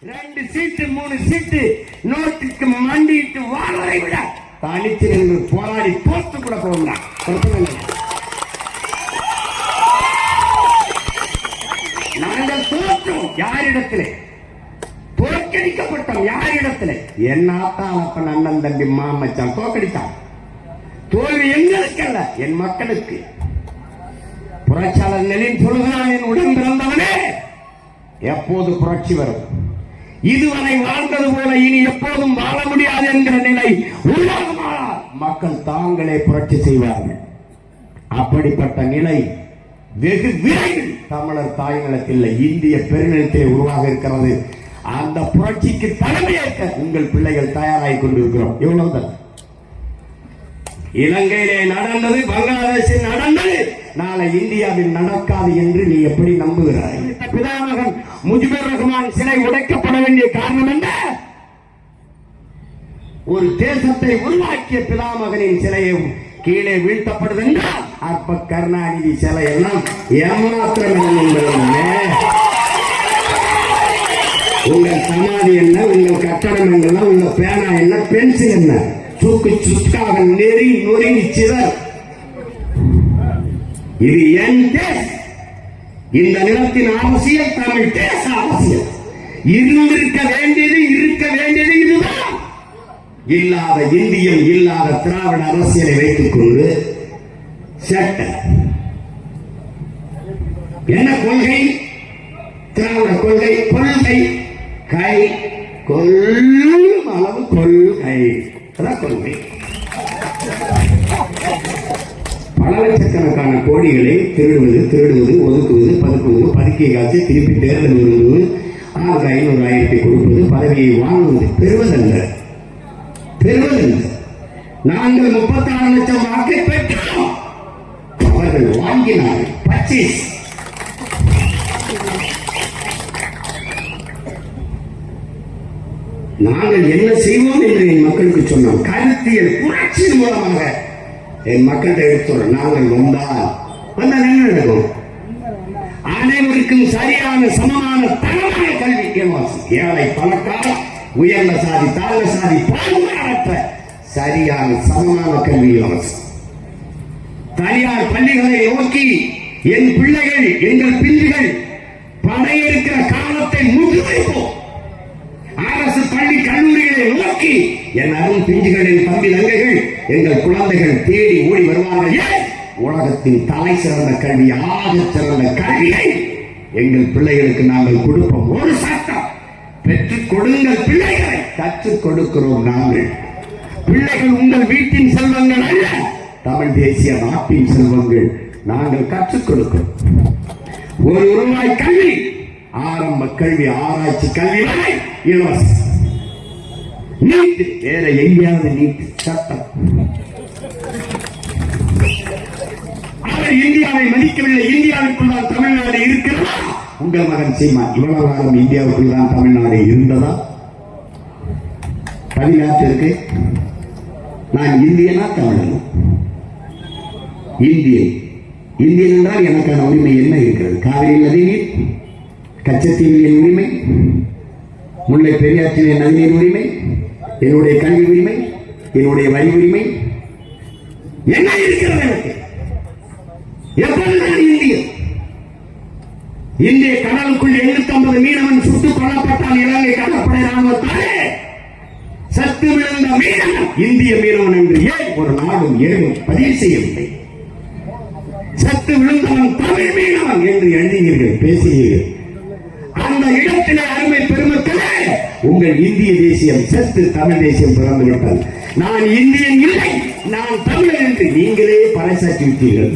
2 சீட்டு 3 சீட்டு நோட்டுக்கு மண்டிட்டு வாழ்வதை விட தனித்து நின்று போராடி போட்டு கூட போகலாம். நாங்கள் தோற்றோம் யாரிடத்திலே, தோற்கடிக்கப்பட்டோம் யாரிடத்திலே? என் ஆத்தான் அப்பன் அண்ணன் தம்பி மாமச்சான் தோற்கடித்தான். தோல்வி எங்களுக்கு அல்ல, என் மக்களுக்கு. புரட்சியாளர் லெனின் சொல்கிறான், என் உடன் பிறந்தவனே எப்போது புரட்சி வரும், இதுவரை வாழ்ந்தது போல இனி எப்போதும் வாழ முடியாது என்கிற நிலை உருவாகுமானால் மக்கள் தாங்களே புரட்சி செய்வார்கள். அப்படிப்பட்ட நிலை வெகு விரைவில் தமிழர் தாய்நிலத்தில் இந்திய பெருநிலத்திலே உருவாக இருக்கிறது. அந்த புரட்சிக்கு தலைமையேற்க உங்கள் பிள்ளைகள் தயாராகி கொண்டிருக்கிறோம். இவ்வளவுதான். இலங்கையிலே நடந்தது, பங்களாதேஷில் நடந்தது, நாளை இந்தியாவில் நடக்காது என்று நீ எப்படி நம்புகிறாய்? பிதாமகன் முஜிபுர் ரஹ்மான் சிலை உடைக்கப்பட வேண்டிய காரணம் என்ன? ஒரு தேசத்தை உருவாக்கிய பிதாமகனின் சிலையும் கீழே வீழ்த்தப்படுது என்றால் அப்ப கருணாநிதி சிலை எல்லாம் ஏமாத்திரம். உங்கள் சமாதி என்ன, உங்கள் கட்டடம் என்ன, உங்க பேனா என்ன, பென்சில் என்ன, தூக்கு சுக்காக நெறி நொறுங்கி சிதர். இது என் தேசம். இந்த நிலத்தின் அவசியம் தமிழ் தேச அவசியம். இருந்திருக்க வேண்டியது, இருக்க வேண்டியது இதுதான். இல்லாத இந்தியம், இல்லாத திராவிட அரசியலை வைத்துக் கொண்டு சட்ட என்ன கொள்கை? திராவிட கொள்கை. கொள்கை கை கொள்ளும் அளவு கொள்கை, அதான் கொள்கை. பல லட்சக்கணக்கான கோடிகளை திருடுவது, ஒதுக்குவது, பதுக்குவது, பதுக்கிய காட்சி திருப்பி தேர்தல் வருவது, 500 1000 கொடுப்பது, பதவியை வாங்குவது, பெறுவதல்ல. நாங்கள் 36 லட்சம் வாக்கை பெற்றோம், அவர்கள் வாங்கினார்கள். பர்ச்சேஸ். நாங்கள் என்ன செய்வோம் என்று என் மக்களுக்கு சொன்னோம். கருத்தியல் புரட்சியின் மூலமாக என் மக்கள்கிட்ட எடுத்துறோம். நாங்கள் வந்தால் என்ன நடக்கும்? அனைவருக்கும் சரியான சமமான தரமான கல்வி இலவசம். ஏழை பணக்கார, உயர்ந்த சாதி தாழ்ந்த சாதி பாதுகாப்பற்ற சரியான சமமான கல்வி இலவசம். தனியார் பள்ளிகளை நோக்கி என் பிள்ளைகள், எங்கள் பிள்ளைகள் படையெடுக்கிற காலத்தை முன்வைப்போம். அரசு பள்ளி கல்லூரிகளை நோக்கி என் அருண் பிஞ்சுகளின் தம்பி தங்கைகள், எங்கள் குழந்தைகள் தேடி ஓடி வருவார்கள். உலகத்தின் தலை சிறந்த கல்வி, ஆக சிறந்த கல்வியை எங்கள் பிள்ளைகளுக்கு நாங்கள் கொடுப்போம். ஒரு சட்டம், பெற்றுக் கொடுங்கள் பிள்ளைகளை. கற்றுக் கொடுக்கிறோம் நாங்கள். பிள்ளைகள் உங்கள் வீட்டின் செல்வங்கள் அல்ல, தமிழ் தேசிய நாட்டின் செல்வங்கள். நாங்கள் கற்றுக் கொடுக்கிறோம். ₹1 கல்வி, ஆரம்ப கல்வி, ஆராய்ச்சி கல்வி வரை இலவசம். நீட் வேற எங்கேயாவது நீட் சட்டம். அவர் இந்தியாவை மதிக்கவில்லை. இந்தியாவுக்குள் தான் தமிழ்நாடு இருக்கிறதா? உங்கள் மகன் சீமான் இவ்வளவு காலம் இந்தியாவுக்குள் தான் தமிழ்நாடு இருந்ததா? தமிழ்நாட்டிற்கு நான் இந்தியனா தமிழனா? இந்தியன். இந்தியன் என்றால் எனக்கான உரிமை என்ன இருக்கிறது? காவிரி நதிநீர், கச்சத்தீவில் என் உரிமை, முல்லை பெரியாற்றில் என் நதிநீர் உரிமை, என்னுடைய கல்வி உரிமை, என்னுடைய வரி உரிமை என்ன இருக்கிறது எனக்கு? எப்பொழுதுதான் இந்தியன். இந்திய கடலுக்குள் 850 மீனவன் சுட்டுக் கொல்லப்பட்டால் இலங்கை கடற்படை ராணுவத்தாலே சத்து விழுந்த மீனவன் இந்திய மீனவன் என்று ஏன் ஒரு நாடும் ஏதும் பதிவு செய்யவில்லை? சத்து விழுந்தவன் தமிழ் மீனவன் என்று எழுதினீர்கள், பேசினீர்கள். அந்த இடத்திலே அருமை பெருமக்களே, உங்கள் இந்திய தேசியம் செத்து தமிழ் தேசியம் பிறந்து விட்டது. நான் இந்தியன் இல்லை, நான் தமிழர் என்று நீங்களே பறைசாற்றி விட்டீர்கள்.